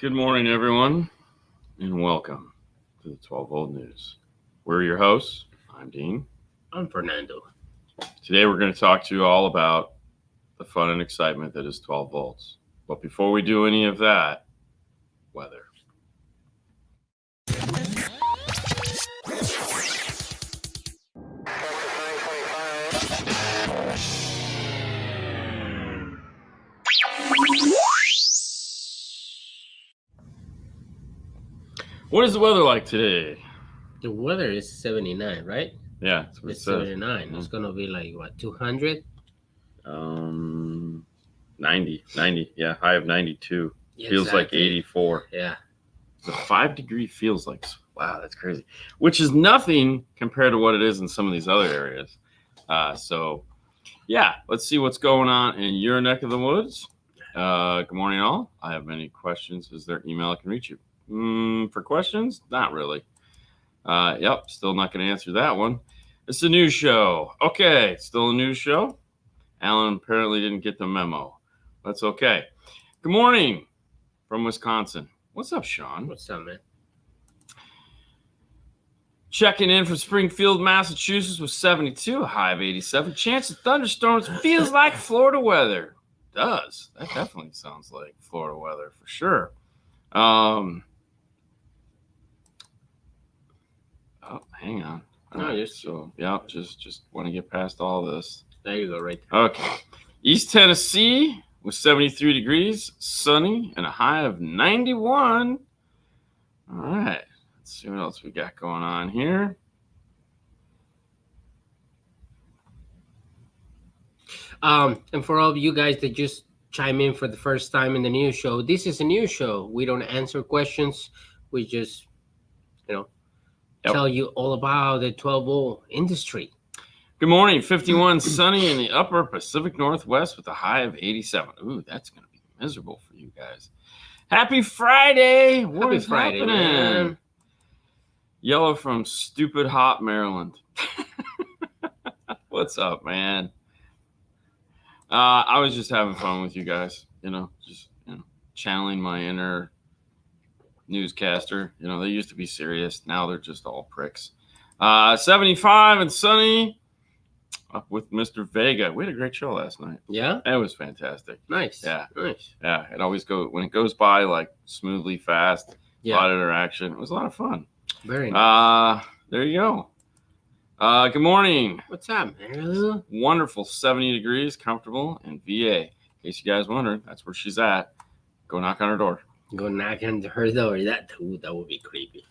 Good morning, everyone, and welcome to the 12 Volt News. We're your hosts. I'm Dean. I'm Fernando. Today, we're going to talk to you all about the fun and excitement that is 12 volts. But before we do any of that, weather. What is the weather like today? The weather is 79, right? Yeah, that's what it It's says. 79. It's going to be like, what, 200? 90. Yeah, high of 92. Yeah, Feels like exactly. 84. Yeah. The 5-degree feels like, wow, that's crazy. Which is nothing compared to what it is in some of these other areas. Yeah, let's see what's going on in your neck of the woods. Good morning, all. I have many questions. Is there email I can reach you? For questions? Not really. Still not going to answer that one. It's a news show. Okay, still a news show. Alan apparently didn't get the memo. That's okay. Good morning from Wisconsin. What's up, Sean? What's up, man? Checking in from Springfield, Massachusetts with 72, a high of 87. Chance of thunderstorms feels like Florida weather. It does. That definitely sounds like Florida weather for sure. Hang on. Just want to get past all this. There you go, right there. Okay. East Tennessee with 73 degrees, sunny, and a high of 91. All right. Let's see what else we got going on here. And for all of you guys that just chime in for the first time in the news show, this is a news show. We don't answer questions. We just, tell you all about the 12-volt industry. Good morning. 51 sunny in the upper Pacific Northwest with a high of 87. Ooh, that's going to be miserable for you guys. Happy Friday. What is happening? Man. Yellow from stupid hot Maryland. What's up, man? I was just having fun with you guys, channeling my inner newscaster. They used to be serious. Now they're just all pricks. 75 and sunny up with Mr. Vega. We had a great show last night. Yeah? It was fantastic. Nice. Yeah. Nice. Yeah. It always when it goes by like smoothly fast, a lot of interaction. It was a lot of fun. Very nice. There you go. Good morning. What's up, man? Wonderful 70 degrees, comfortable in VA. In case you guys wondered, that's where she's at. Go knock on her door. Go knock on her door. That would be creepy.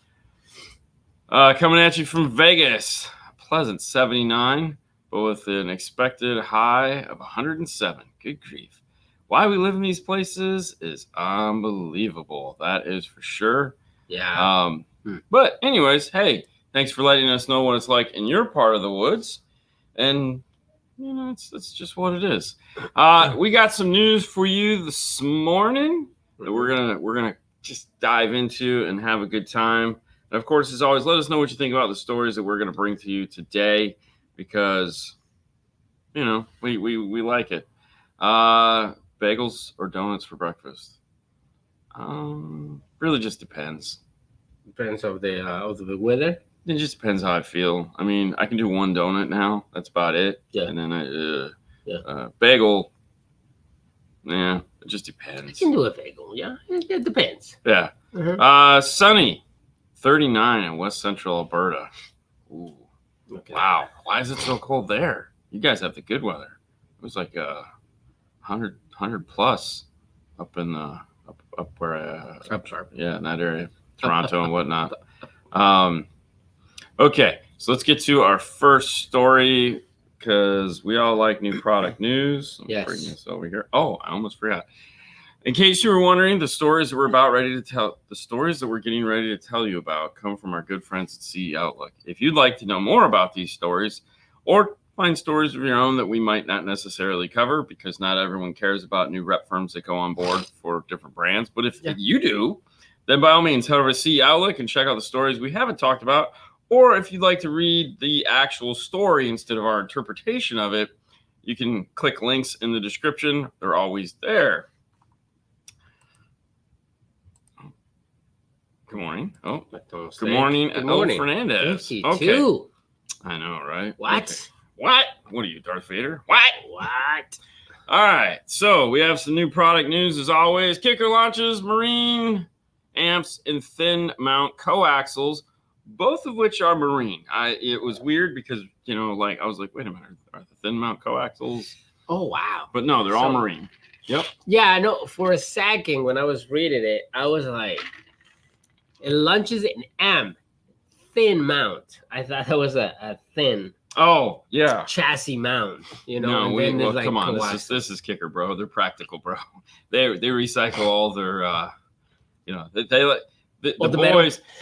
Coming at you from Vegas. A pleasant 79, but with an expected high of 107. Good grief. Why we live in these places is unbelievable. That is for sure. Yeah. But anyways, hey, thanks for letting us know what it's like in your part of the woods. And, it's just what it is. We got some news for you this morning that we're gonna just dive into and have a good time. And of course, as always, let us know what you think about the stories that we're gonna bring to you today, because we like it. Bagels or donuts for breakfast? Really just depends. Depends of the weather. It just depends how I feel. I mean, I can do one donut now. That's about it. Yeah. And then bagel. Yeah, it just depends. You can do a bagel. Yeah, it depends. Yeah. Uh-huh. Sunny, 39 in West Central Alberta. Ooh. Okay. Wow. Why is it so cold there? You guys have the good weather. It was like 100 plus up in the up where up sharp. Yeah, in that area, Toronto and whatnot. Okay, so let's get to our first story, because we all like new product news. Yes. Bring this over here. Oh, I almost forgot. In case you were wondering, the stories that we're getting ready to tell you about come from our good friends at CE Outlook. If you'd like to know more about these stories, or find stories of your own that we might not necessarily cover, because not everyone cares about new rep firms that go on board for different brands, but if you do, then by all means, head over to CE Outlook and check out the stories we haven't talked about. Or if you'd like to read the actual story instead of our interpretation of it, you can click links in the description. They're always there. Good morning. Oh, McDonald's good steak. morning, Good El morning. Fernandez. 52. Okay. I know, right? What? Okay. What? What are you, Darth Vader? What? What? All right. So we have some new product news as always. Kicker launches marine amps and thin mount coaxials, both of which are marine. It was weird because, you know, like I was like, wait a minute, are the thin mount coaxials? Oh, wow. But no, they're all marine. Yep. Yeah, I know. For a second, when I was reading it, I was like, it launches an amp, thin mount. I thought that was a thin Oh, yeah. chassis mount, you know. No, and we, then there's well, like come on. coaxial. This is kicker, bro. They're practical, bro. They recycle all their, you know, the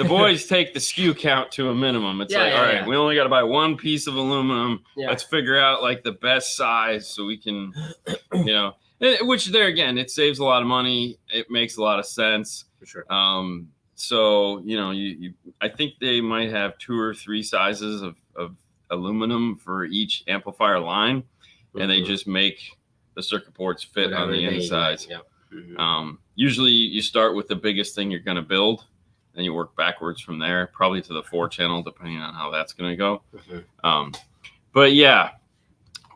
boys take the SKU count to a minimum. It's all right, we only got to buy one piece of aluminum. Yeah. Let's figure out like the best size so we can, you know, which there again, it saves a lot of money. It makes a lot of sense. For sure. So, you know, I think they might have 2 or 3 sizes of aluminum for each amplifier line, and they just make the circuit boards fit on the insides. Yeah. Usually you start with the biggest thing you're going to build, and you work backwards from there, probably to the 4-channel, depending on how that's going to go. But yeah,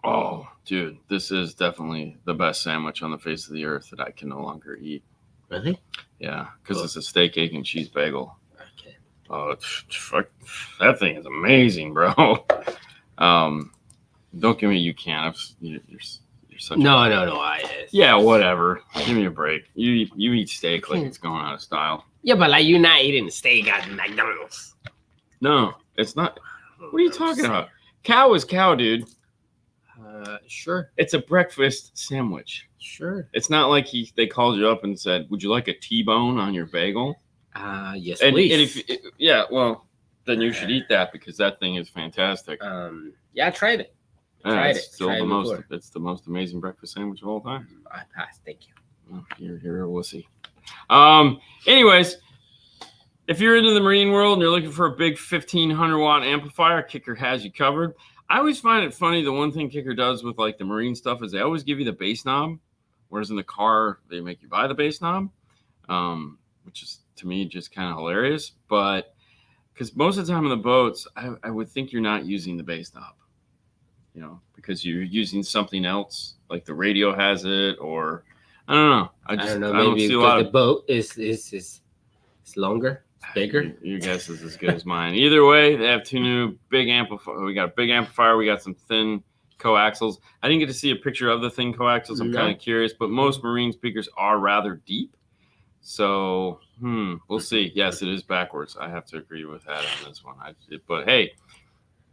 oh, dude, this is definitely the best sandwich on the face of the earth that I can no longer eat. Really? Yeah, because it's a steak, egg, and cheese bagel. Okay. Oh, fuck, that thing is amazing, bro. Don't give me you can't. You're such No. Yeah, whatever. Give me a break. You eat steak like it's going out of style. Yeah, but like you're not eating steak at McDonald's. No, it's not. What are you talking about? Cow is cow, dude. Sure. It's a breakfast sandwich. Sure. It's not like they called you up and said, "Would you like a T-bone on your bagel?" Yes, please. please. Yeah, well, then you should eat that because that thing is fantastic. Yeah, I tried it. It's the most amazing breakfast sandwich of all time. I passed. Thank you. Well, you're a wussy. Anyways, if you're into the marine world and you're looking for a big 1500 watt amplifier, Kicker has you covered. I always find it funny. The one thing Kicker does with like the marine stuff is they always give you the bass knob, whereas in the car they make you buy the bass knob, which is to me just kind of hilarious. But because most of the time on the boats, I would think you're not using the bass knob, you know, because you're using something else, like the radio has it, or I don't know. I don't know. Maybe because the boat is longer. Bigger? Your guess is as good as mine. Either way, they have 2 new big amplifiers. We got a big amplifier. We got some thin coaxials. I didn't get to see a picture of the thin coaxials. I'm kind of curious, but most marine speakers are rather deep. So, we'll see. Yes, it is backwards. I have to agree with that on this one. But hey,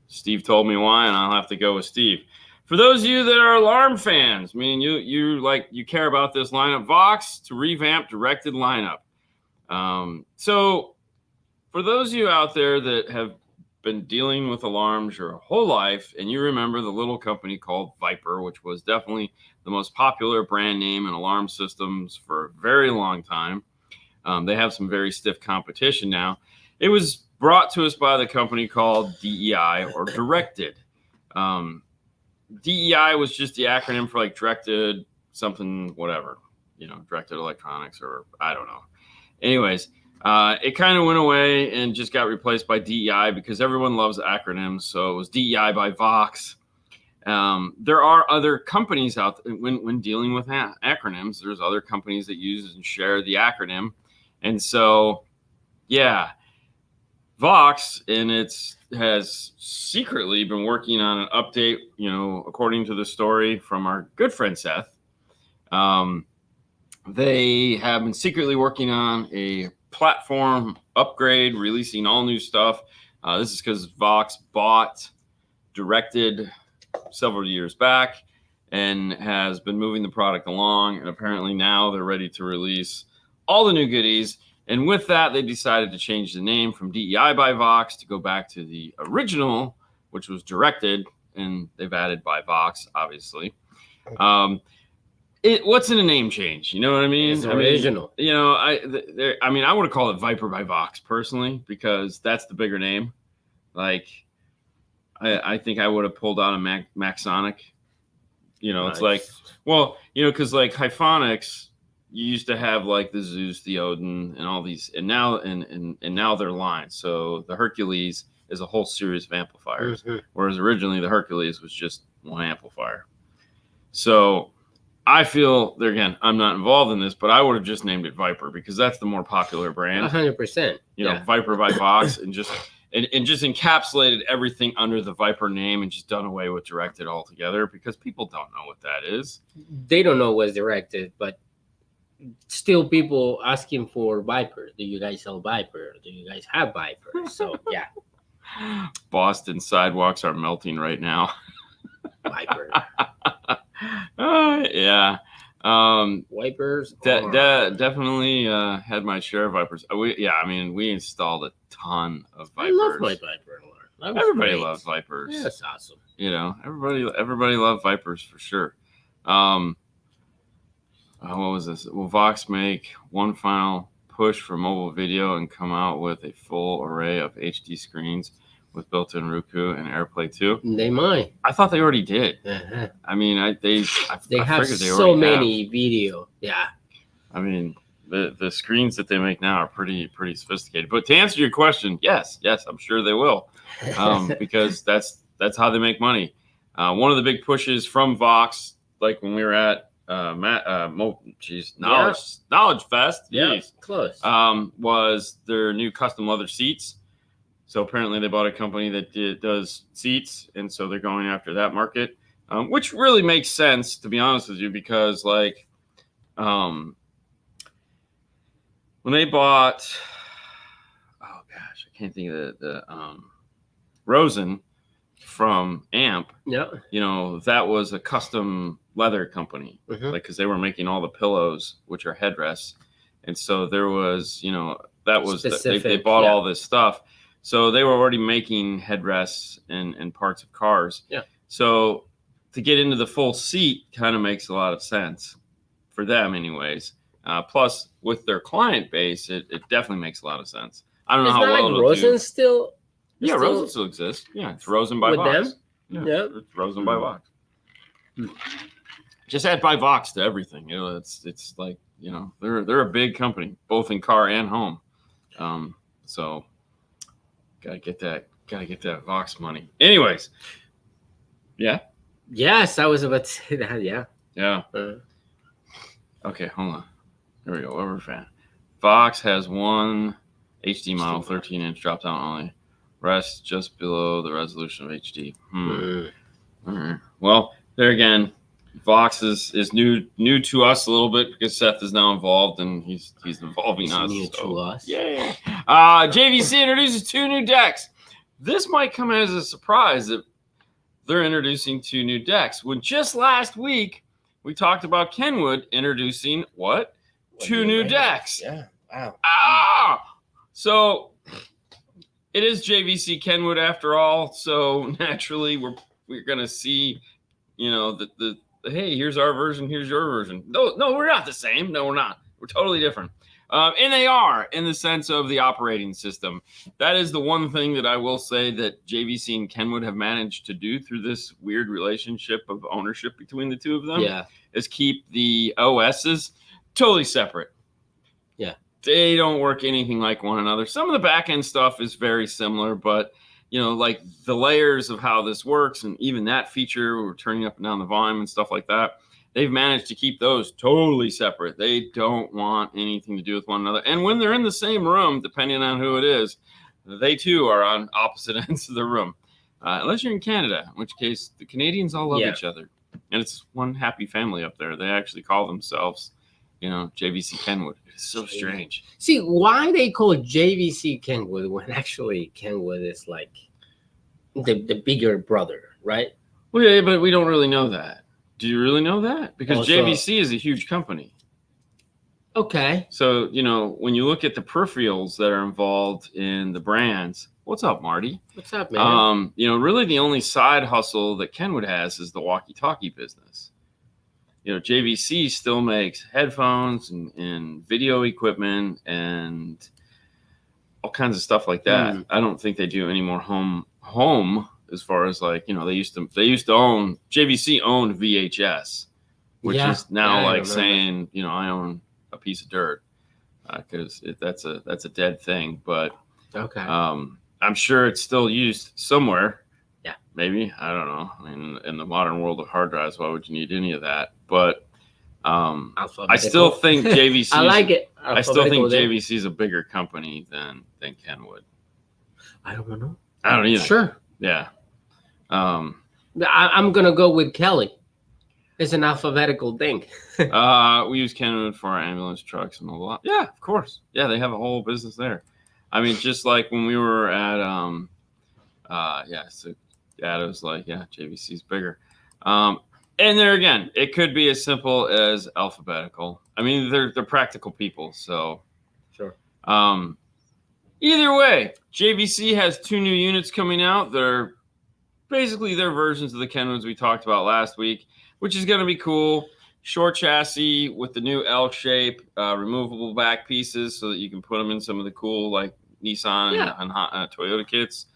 Steve told me why, and I'll have to go with Steve. For those of you that are alarm fans, I mean, you care about this lineup. Vox to revamp directed lineup. So for those of you out there that have been dealing with alarms your whole life, and you remember the little company called Viper, which was definitely the most popular brand name in alarm systems for a very long time. They have some very stiff competition now. It was brought to us by the company called DEI, or Directed. DEI was just the acronym for like directed something, whatever, you know, directed electronics, or I don't know. Anyways, it kind of went away and just got replaced by DEI because everyone loves acronyms. So it was DEI by Vox. There are other companies out there when dealing with acronyms. There's other companies that use and share the acronym. And so, yeah, Vox has secretly been working on an update, you know, according to the story from our good friend Seth. They have been secretly working on a platform upgrade, releasing all new stuff. This is because Vox bought Directed several years back and has been moving the product along. And apparently now they're ready to release all the new goodies. And with that, they decided to change the name from DEI by Vox to go back to the original, which was Directed. And they've added by Vox, obviously. What's in a name change? You know what I mean? It's original. You know, I would have called it Viper by Vox personally, because that's the bigger name. Like, I think I would have pulled out a Maxonic. You know, nice. It's like, well, you know, because like Hyphonics, you used to have like the Zeus, the Odin, and all these, and now they're lines. So the Hercules is a whole series of amplifiers, whereas originally the Hercules was just one amplifier. So I feel there again. I'm not involved in this, but I would have just named it Viper because that's the more popular brand. 100%. You know, Viper by Vox, and just encapsulated everything under the Viper name and just done away with directed altogether because people don't know what that is. They don't know what's directed, but still people asking for Viper. Do you guys sell Viper? Do you guys have Viper? So yeah. Boston sidewalks are melting right now. Viper. Yeah. Wipers. Definitely had my share of Vipers. I mean, we installed a ton of Vipers. I love my Viper. Everybody loves Vipers. Yeah, that's awesome. You know, everybody loved Vipers for sure. What was this? Will Vox make one final push for mobile video and come out with a full array of HD screens with built-in Roku and AirPlay 2? They might. I thought they already did. I mean, they have so many video. Yeah. I mean, the screens that they make now are pretty sophisticated. But to answer your question, yes, I'm sure they will, because that's how they make money. One of the big pushes from Vox, like when we were at Knowledge Fest, yeah, close, was their new custom leather seats. So apparently they bought a company that does seats, and so they're going after that market, which really makes sense, to be honest with you, because like when they bought, oh gosh, I can't think of the Rosen from Amp. Yeah, you know, that was a custom leather company, like because they were making all the pillows, which are headrests, and so there was, you know, that was they bought all this stuff. So they were already making headrests and parts of cars. Yeah. So to get into the full seat kind of makes a lot of sense for them anyways. Plus, with their client base, it definitely makes a lot of sense. I don't know how well it'll Rosen do. still. Yeah, Rosen still exists. Yeah, it's Rosen by Vox. Them? Yeah, it's Rosen by Vox. Just add by Vox to everything. You know, it's like, you know, they're a big company, both in car and home. So gotta get that Vox money. Anyways, yeah. Yes, I was about to say that. Yeah. Yeah. Okay, hold on. There we go. Over fan. Vox has one HD model, 13-inch drop down only. Rest just below the resolution of HD. All right. Well, there again, Vox is new to us a little bit because Seth is now involved and he's involving us. New to us. Yeah. JVC introduces 2 new decks. This might come as a surprise that they're introducing 2 new decks. When just last week we talked about Kenwood introducing what? 2 new decks. Yeah. Wow. So it is JVC Kenwood after all. So naturally we're gonna see, you know, the hey, here's our version, here's your version. No, we're not the same. No, we're not. We're totally different. And they are in the sense of the operating system. That is the one thing that I will say that JVC and Kenwood have managed to do through this weird relationship of ownership between the two of them. Yeah. Is keep the OSs totally separate. Yeah. They don't work anything like one another. Some of the back end stuff is very similar, but you know, like the layers of how this works and even that feature, we're turning up and down the volume and stuff like that. They've managed to keep those totally separate. They don't want anything to do with one another. And when they're in the same room, depending on who it is, they too are on opposite ends of the room. Unless you're in Canada, in which case the Canadians all love each other. And it's one happy family up there. They actually call themselves, you know, JVC Kenwood. It's so strange. See, why they call it JVC Kenwood when actually Kenwood is like the bigger brother, right? Well, yeah, but we don't really know that. Do you really know that? Because Also, JVC is a huge company. Okay. So, you know, when you look at the peripherals that are involved in the brands, what's up, Marty? What's up, man? You know, really the only side hustle that Kenwood has is the walkie-talkie business. You know, JVC still makes headphones and video equipment and all kinds of stuff like that. I don't think they do any more home as far as like, you know, they used to own, JVC owned VHS, which is now like saying, you know, I own a piece of dirt because that's a dead thing. But Okay. I'm sure it's still used somewhere. Yeah. Maybe. I don't know. I mean, in the modern world of hard drives, why would you need any of that? But I still think JVC. I like it. I still think Alphabetical JVC is a bigger company than Kenwood. I don't know. I don't either. Sure. Yeah. I'm gonna go with Kelly. It's an alphabetical thing. We use Kenwood for our ambulance trucks and a lot. Yeah, of course. Yeah, they have a whole business there. I mean, just like when we were at so Dad was like, yeah, JVC's bigger. And there again, it could be as simple as alphabetical. I mean, they're practical people, so Sure. Either way, JVC has 2 new units coming out. They're basically their versions of the Kenwoods we talked about last week, which is going to be cool. Short chassis with the new L shape, removable back pieces so that you can put them in some of the cool like Nissan and Toyota kits.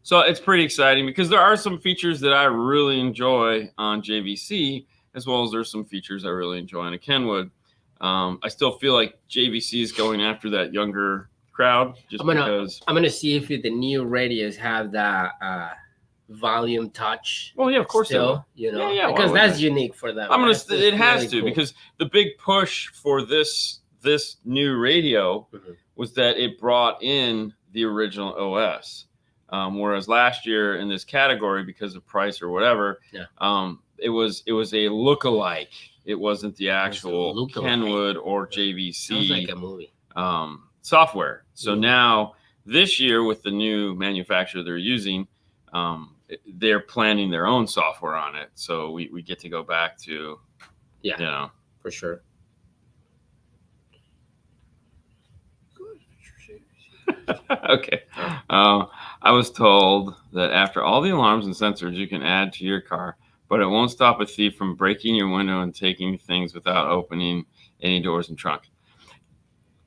So it's pretty exciting because there are some features that I really enjoy on JVC, as well as there's some features I really enjoy on a Kenwood. I still feel like JVC is going after that younger crowd because I'm gonna see if the new radios have that volume touch. Well, yeah, of course still, you know, yeah, because that's unique for them. It has to because the big push for this new radio was that it brought in the original OS. Whereas last year in this category, because of price or whatever, it was a lookalike. It wasn't the actual Kenwood or JVC. Sounds like a movie. Software. So now this year with the new manufacturer they're using, they're planning their own software on it. So we get to go back to, for sure. Okay. I was told that after all the alarms and sensors you can add to your car, but it won't stop a thief from breaking your window and taking things without opening any doors and trunk.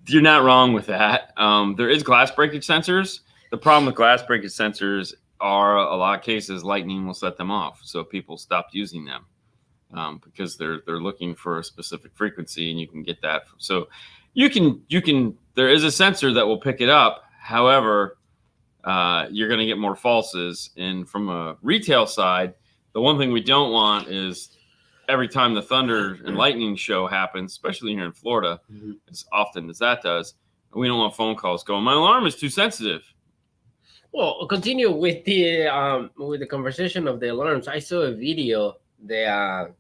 You're not wrong with that. There is glass breakage sensors. The problem with glass breakage sensors are a lot of cases lightning will set them off. So people stopped using them because they're looking for a specific frequency and you can get that. So you can there is a sensor that will pick it up. However, you're going to get more falses. And from a retail side, the one thing we don't want is every time the thunder and lightning show happens, especially here in Florida, as often as that does, we don't want phone calls going, my alarm is too sensitive. Well, continue with the conversation of the alarms. I saw a video that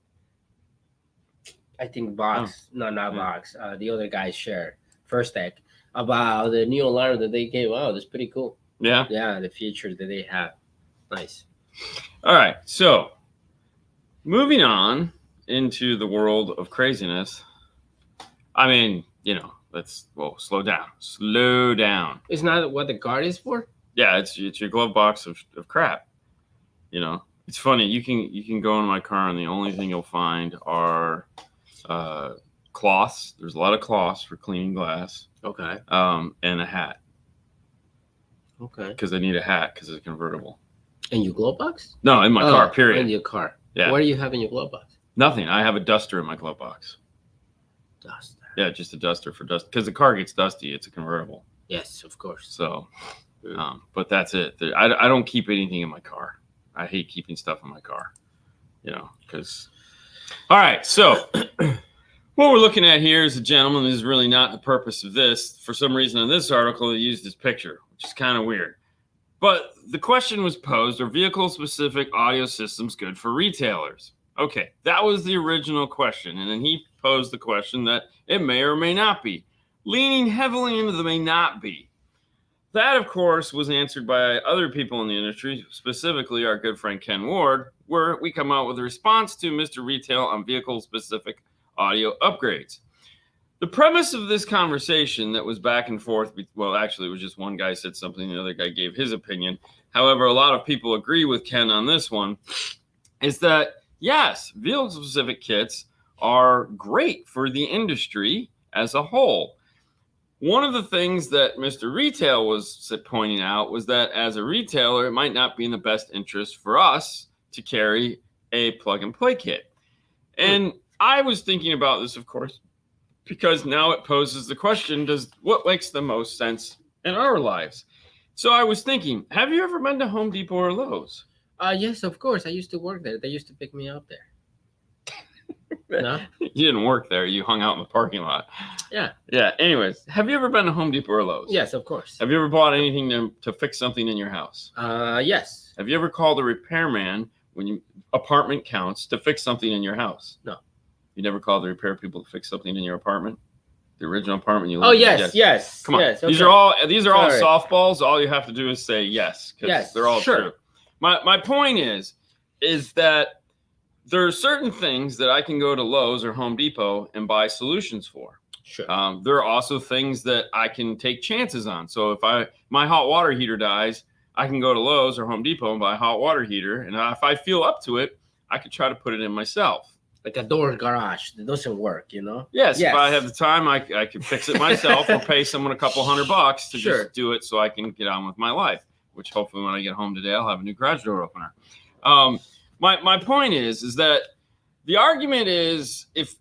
I think Vox, not Vox, the other guy shared, First Tech, about the new alarm that they came out. That's pretty cool. Yeah? Yeah, the features that they have. Nice. All right, so moving on into the world of craziness. I mean, slow down. Slow down. It's not what the card is for? Yeah, it's your glove box of crap. You know, it's funny. You can go in my car and the only thing you'll find are cloths. There's a lot of cloths for cleaning glass. Okay. And a hat. Okay. Because I need a hat because it's convertible. In your glove box? No, in my car, period. In your car. Yeah. What do you have in your glove box? Nothing. I have a duster in my glove box. Duster. Yeah, just a duster for dust. Because the car gets dusty. It's a convertible. Yes, of course. So, but that's it. I don't keep anything in my car. I hate keeping stuff in my car. Because... All right, so... What we're looking at here is a gentleman is really not the purpose of this. For some reason in this article, they used his picture, which is kind of weird. But the question was posed, are vehicle-specific audio systems good for retailers? Okay, that was the original question. And then he posed the question that it may or may not be, leaning heavily into the may not be. That, of course, was answered by other people in the industry, specifically our good friend Ken Ward, where we come out with a response to Mr. Retail on vehicle-specific audio upgrades. The premise of this conversation that was back and forth, well, actually, it was just one guy said something, the other guy gave his opinion. However, a lot of people agree with Ken on this one, is that, yes, vehicle-specific kits are great for the industry as a whole. One of the things that Mr. Retail was pointing out was that as a retailer, it might not be in the best interest for us to carry a plug-and-play kit. And I was thinking about this, of course, because now it poses the question, what makes the most sense in our lives? So I was thinking, have you ever been to Home Depot or Lowe's? Yes, of course. I used to work there. They used to pick me up there. No? You didn't work there. You hung out in the parking lot. Yeah. Yeah. Anyways, have you ever been to Home Depot or Lowe's? Yes, of course. Have you ever bought anything to fix something in your house? Yes. Have you ever called a repairman when you apartment counts to fix something in your house? No. You never called the repair people to fix something in your apartment? The original apartment you lived in? in? Yes. Come on. Yes, okay. These are all softballs. All you have to do is say yes, because yes, they're all sure. true. My point is that there are certain things that I can go to Lowe's or Home Depot and buy solutions for. Sure. There are also things that I can take chances on. So if my hot water heater dies, I can go to Lowe's or Home Depot and buy a hot water heater. And if I feel up to it, I could try to put it in myself. Like a door garage that doesn't work, you know? Yes. If I have the time, I could fix it myself or pay someone a couple $100 to sure. just do it so I can get on with my life, which hopefully when I get home today, I'll have a new garage door opener. My point is that the argument is if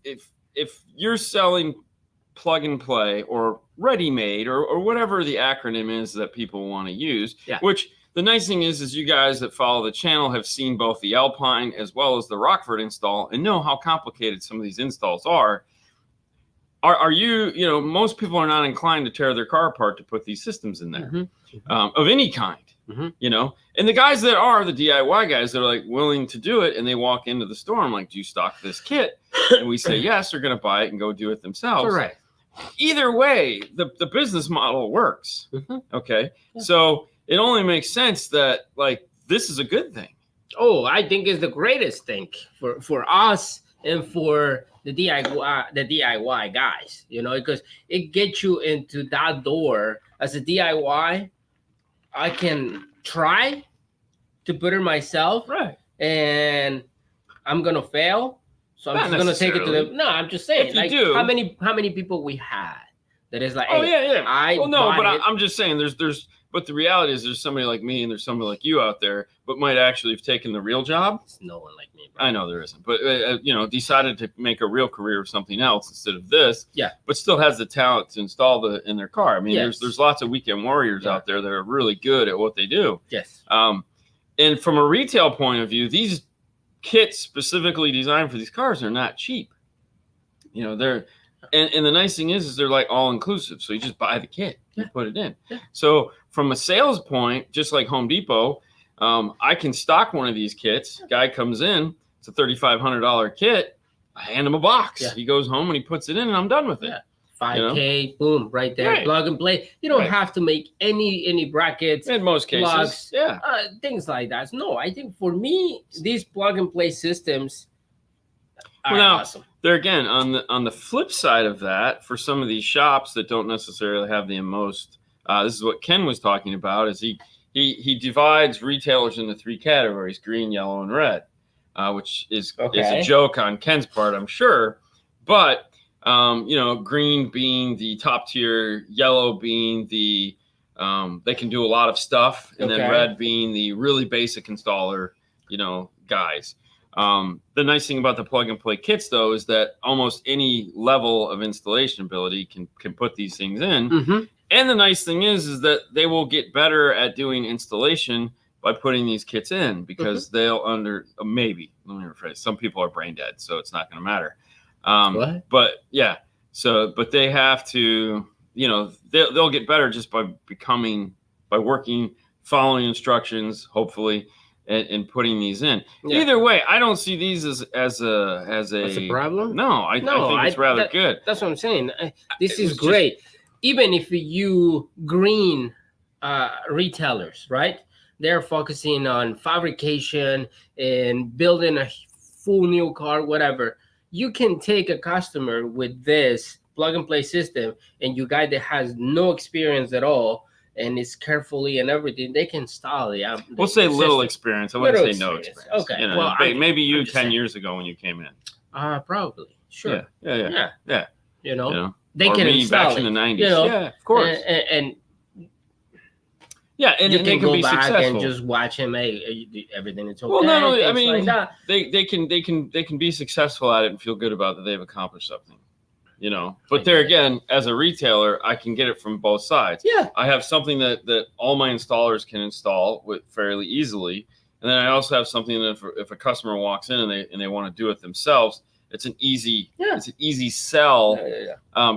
you're selling plug and play or ready-made or whatever the acronym is that people want to use, which the nice thing is you guys that follow the channel have seen both the Alpine as well as the Rockford install and know how complicated some of these installs are. Are you most people are not inclined to tear their car apart to put these systems in there of any kind, and the guys that are the DIY guys that are like willing to do it and they walk into the store, I'm like, do you stock this kit? And we say, yes, they're going to buy it and go do it themselves. Correct. Either way, the business model works. Okay. Yeah. So it only makes sense that like, this is a good thing. Oh, I think it's the greatest thing for us and for the DIY guys, because it gets you into that door. As a DIY, I can try to put it myself, right? And I'm gonna fail, so I'm just gonna take it to them. No, I'm just saying, like, how many people we had that is like, oh, hey, yeah. I'm just saying, but the reality is there's somebody like me and there's somebody like you out there, but might actually have taken the real job. There's no one like me, bro. I know there isn't, but decided to make a real career of something else instead of this. Yeah. But still has the talent to install in their car. I mean, there's lots of weekend warriors out there that are really good at what they do. Yes. And from a retail point of view, these kits specifically designed for these cars are not cheap. They're and the nice thing is they're like all inclusive. So you just buy the kit, you put it in. Yeah. So from a sales point, just like Home Depot, I can stock one of these kits. Guy comes in, it's a $3,500 kit. I hand him a box. Yeah. He goes home and he puts it in, and I'm done with it. Yeah. 5K, boom, right there. Right. Plug and play. You don't have to make any brackets. In most cases, plugs, things like that. No, I think for me, these plug and play systems are awesome. There again, on the flip side of that, for some of these shops that don't necessarily have the most, this is what Ken was talking about, is he divides retailers into three categories: green, yellow, and red, which is a joke on Ken's part, I'm sure. But green being the top tier, yellow being the they can do a lot of stuff, and then red being the really basic installer, guys. The nice thing about the plug and play kits, though, is that almost any level of installation ability can put these things in. Mm-hmm. And the nice thing is that they will get better at doing installation by putting these kits in, because they'll maybe, let me rephrase, some people are brain dead, so it's not going to matter. What? But yeah, but they have to, they'll get better just by working, following instructions, hopefully, and putting these in. Yeah. Either way, I don't see these as a problem. No, I think it's rather good. That's what I'm saying. This is great. Even if you green retailers, right? They're focusing on fabrication and building a full new car, whatever. You can take a customer with this plug and play system, and you guy that has no experience at all and is carefully and everything, they can install it. We'll say little experience. I wouldn't say no experience. Okay. Well, maybe you 10 years ago when you came in. Probably. Sure. Yeah. They can install back in the 90s. Yeah, of course. And and you can go be back successful. and just watch him. Hey, everything is okay. Well, no. I mean, like they can be successful at it and feel good about that they've accomplished something. But there again, as a retailer, I can get it from both sides. Yeah. I have something that all my installers can install with fairly easily. And then I also have something that if a customer walks in and they want to do it themselves, it's an easy sell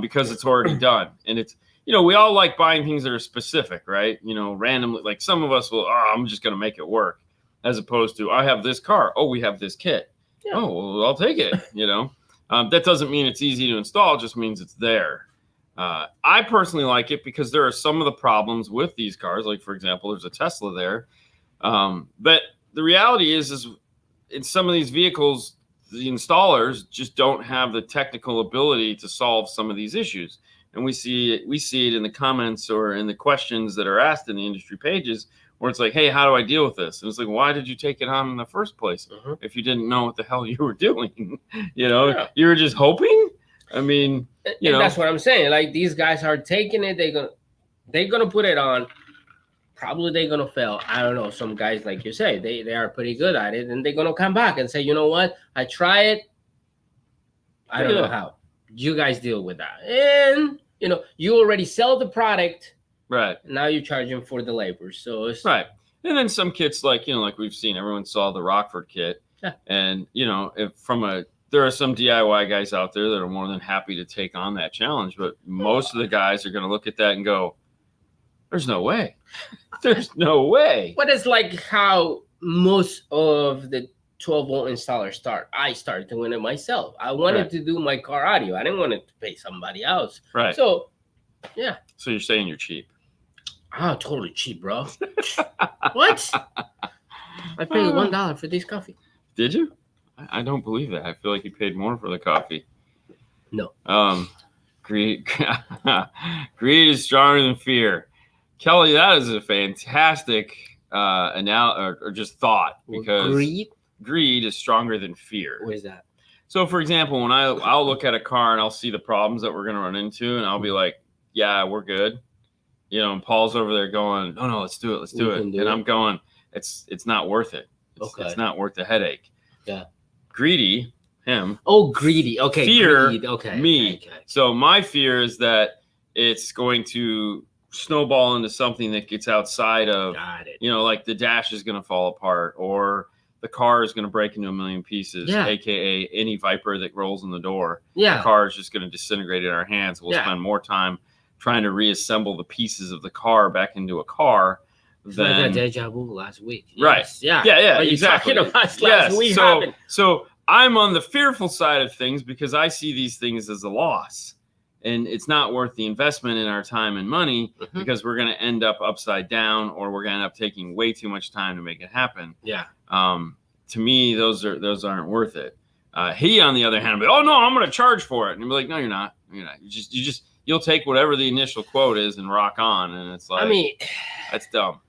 because it's already done. And it's, we all like buying things that are specific, right? Randomly, like some of us will, I'm just going to make it work, as opposed to, I have this car. Oh, we have this kit. Yeah. Oh, well, I'll take it, That doesn't mean it's easy to install. It just means it's there. I personally like it because there are some of the problems with these cars. Like, for example, there's a Tesla there. But the reality is in some of these vehicles, the installers just don't have the technical ability to solve some of these issues. And we see it in the comments or in the questions that are asked in the industry pages where it's like, hey, how do I deal with this? And it's like, why did you take it on in the first place if you didn't know what the hell you were doing? You were just hoping? I mean, and that's what I'm saying. Like, these guys are taking it. They're gonna put it on. Probably they're gonna fail. I don't know. Some guys, like you say, they are pretty good at it, and they're gonna come back and say, you know what? I try it. I don't know how. You guys deal with that, and you already sell the product, right? Now you're charging for the labor, so it's right. And then some kits, like like we've seen, everyone saw the Rockford kit, and there are some DIY guys out there that are more than happy to take on that challenge, but most of the guys are going to look at that and go, there's no way. There's no way. But it's like how most of the 12-volt installers start. I started doing it myself. I wanted to do my car audio. I didn't want it to pay somebody else. Right. So, yeah. So you're saying you're cheap? Oh, totally cheap, bro. What? I paid $1 for this coffee. Did you? I don't believe that. I feel like you paid more for the coffee. No. Greed is stronger than fear. Kelly, that is a fantastic or just thought, because greed is stronger than fear. What is that? So, for example, when I'll look at a car and I'll see the problems that we're going to run into, and I'll be like, yeah, we're good. And Paul's over there going, no, let's do it. And I'm going, it's not worth it. It's not worth the headache. Yeah. Greedy, him. Oh, greedy. Okay. Fear, greed. Okay. me. Okay. So my fear is that it's going to snowball into something that gets outside of, like the dash is going to fall apart, or the car is going to break into a million pieces, aka any Viper that rolls in the door. Yeah. The car is just going to disintegrate in our hands. We'll spend more time trying to reassemble the pieces of the car back into a car than like a deja vu last week. Right. Yes. Yeah. Exactly. Last week happened. So I'm on the fearful side of things because I see these things as a loss. And it's not worth the investment in our time and money because we're going to end up upside down, or we're going to end up taking way too much time to make it happen. Yeah. To me, those aren't worth it. He, on the other hand, will be, oh no, I'm going to charge for it, and be like, no, you're not. You're not. You'll take whatever the initial quote is and rock on, and it's like, I mean, that's dumb.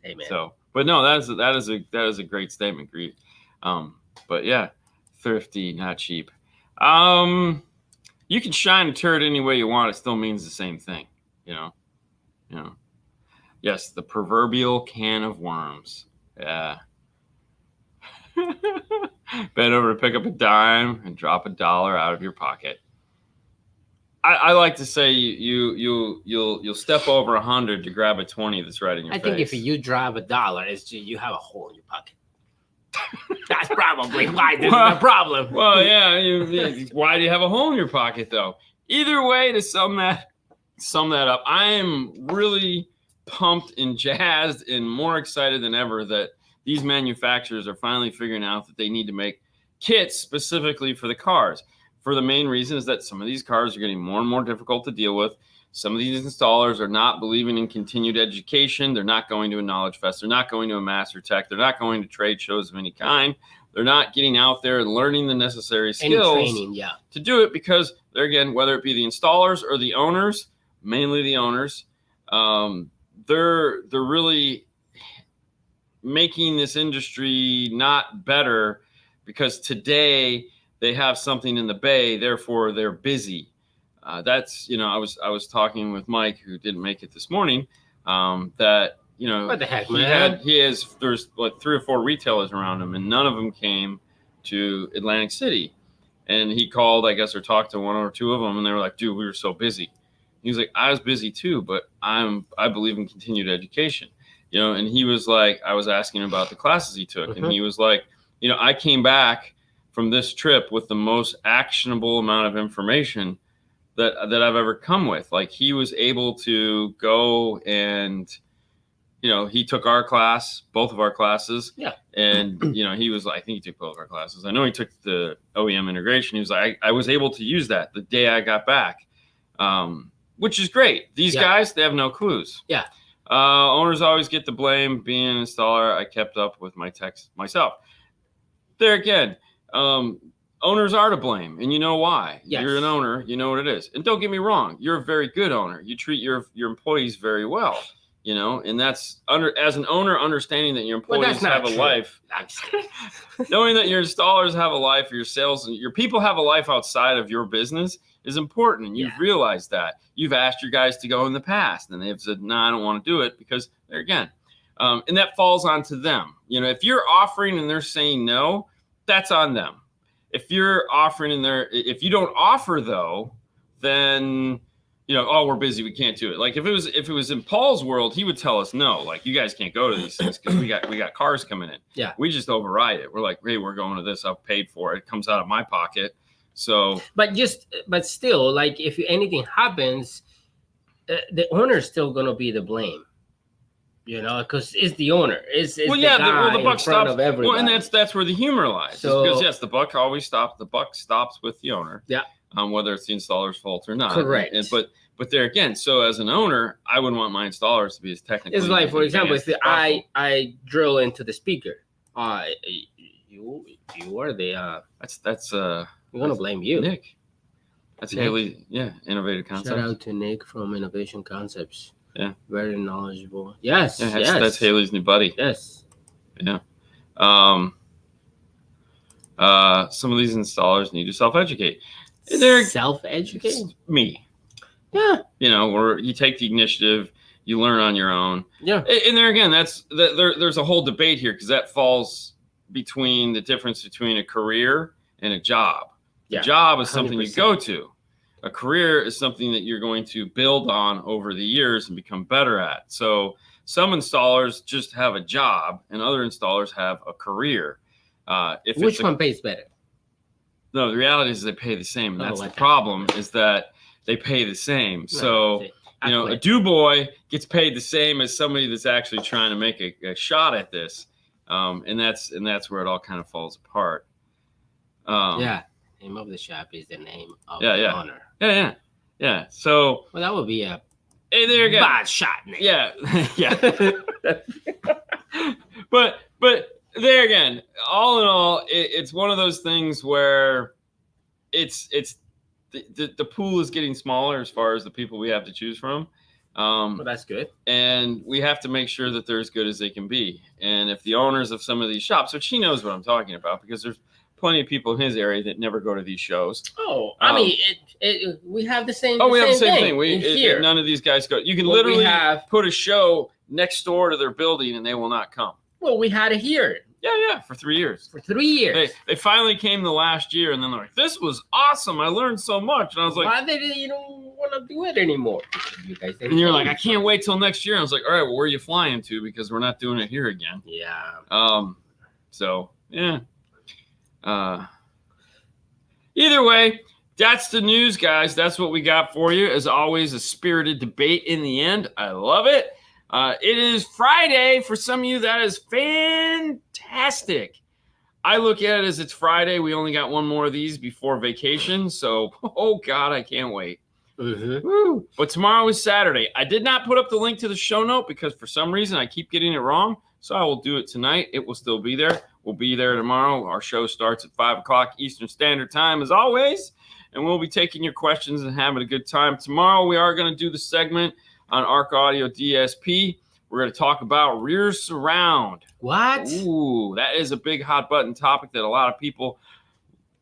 Hey man. So, but no, that is a great statement, Greed. But yeah, thrifty, not cheap. You can shine a turd any way you want. It still means the same thing, Yes, the proverbial can of worms. Yeah. Bend over to pick up a dime and drop $1 out of your pocket. I like to say you'll step over 100 to grab a 20 that's right in your face. I think if you drop $1, you have a hole in your pocket. That's probably why this is a problem. Well, yeah. Why do you have a hole in your pocket, though? Either way, to sum that up, I am really pumped and jazzed and more excited than ever that these manufacturers are finally figuring out that they need to make kits specifically for the cars. For the main reason is that some of these cars are getting more and more difficult to deal with. Some of these installers are not believing in continued education. They're not going to a knowledge fest. They're not going to a master tech. They're not going to trade shows of any kind. They're not getting out there and learning the necessary skills to do it because they're, again, whether it be the installers or the owners, mainly the owners, they're really making this industry not better because today they have something in the bay, therefore they're busy. That's, I was talking with Mike, who didn't make it this morning, that, what the heck, man? There's like 3 or 4 retailers around him, and none of them came to Atlantic City. And he called, I guess, or talked to one or two of them, and they were like, "Dude, we were so busy." He was like, "I was busy too, but I believe in continued education, you know." And he was like, I was asking about the classes he took, and he was like, "You know, I came back from this trip with the most actionable amount of information that I've ever come with." Like, he was able to go and, you know, he took our class, both of our classes. Yeah. And, you know, he was like, I think he took both of our classes. I know he took the OEM integration. He was like, I was able to use that the day I got back, which is great. These guys, they have no clues. Yeah. Owners always get the blame. Being an installer, I kept up with my techs myself. There again, owners are to blame, and you know why. Yes. You're an owner, you know what it is. And don't get me wrong, you're a very good owner. You treat your employees very well. You know, and that's as an owner, understanding that your employees have a life, knowing that your installers have a life, your sales and your people have a life outside of your business is important. And you've realized that. You've asked your guys to go in the past, and they've said, "No, I don't want to do it," because there again, and that falls onto them. You know, if you're offering and they're saying no, that's on them. If you're offering and if you don't offer though, then, you know, "Oh, we're busy, we can't do it." Like, if it was in Paul's world, he would tell us, "No, like, you guys can't go to these things because we got cars coming in." Yeah. We just override it. We're like, "Hey, we're going to this. I've paid for it. It comes out of my pocket." So, but still, like, if anything happens, the owner's still gonna be the blame. You know, because it's the owner. It's the guy the buck stops. Of everybody. Well, and that's where the humor lies. So, because yes, the buck always stops. The buck stops with the owner. Yeah. Whether it's the installer's fault or not. Correct. But there again, so as an owner, I wouldn't want my installers to be as technical. It's like, for example, if I drill into the speaker, you are the that's we're gonna blame you, Nick. That's Nick. Haley. Yeah, Innovative Concepts. Shout out to Nick from Innovation Concepts. Yeah, very knowledgeable. Yes, that's Haley's new buddy. Yes. Yeah. Some of these installers need to self-educate. They're self-educate. Me. Yeah. You know, or you take the initiative, you learn on your own. Yeah. And there again, there's a whole debate here, because that falls between the difference between a career and a job. Yeah. A job is something 100%. You go to. A career is something that you're going to build on over the years and become better at. So some installers just have a job, and other installers have a career. Which one pays better? No, the reality is they pay the same. And that's the problem, is that they pay the same. So, you know, a do boy gets paid the same as somebody that's actually trying to make a shot at this. And that's where it all kind of falls apart. Name of the shop is the name of the owner. Yeah. So, well, that would be a there again, bad shot name. Yeah. But there again, all in all, it's one of those things where it's the pool is getting smaller as far as the people we have to choose from. Well, that's good. And we have to make sure that they're as good as they can be. And if the owners of some of these shops, which he knows what I'm talking about, because there's plenty of people in his area that never go to these shows. Oh, I mean, we have the same. We have the same thing. Here, none of these guys go. You can literally put a show next door to their building, and they will not come. Well, we had it here. Yeah, for 3 years. For 3 years. They finally came the last year, and then they're like, "This was awesome. I learned so much." And I was like, "Why you don't want to do it anymore?" You guys. And you're like, "I can't wait till next year." I was like, "All right, well, where are you flying to? Because we're not doing it here again." Yeah. So yeah. Either way, that's the news, guys. That's what we got for you. As always, a spirited debate in the end. I love it. It is Friday. For some of you, that is fantastic. I look at it as it's Friday. We only got one more of these before vacation. So, oh, God, I can't wait. Mm-hmm. Woo. But tomorrow is Saturday. I did not put up the link to the show note because for some reason I keep getting it wrong. So I will do it tonight. It will still be there. We'll be there tomorrow. Our show starts at 5 o'clock Eastern Standard Time as always. And we'll be taking your questions and having a good time. Tomorrow we are going to do the segment on Arc Audio DSP. We're going to talk about rear surround. What? Ooh, that is a big hot button topic that a lot of people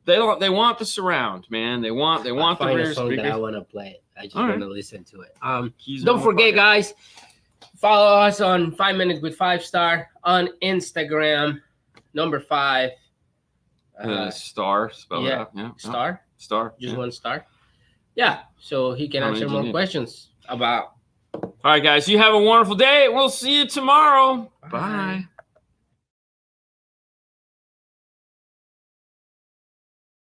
they want the surround, man. They want the rear song speakers. That I want to play it. I just want to listen to it. Don't forget, guys, follow us on 5 Minutes with 5 Star on Instagram. Number 5. Star, spell it yeah, out. Yeah. star. Star. Just yeah. one star. Yeah, so he can How many answer do you more need? questions about. All right, guys. You have a wonderful day. We'll see you tomorrow. Bye. Bye.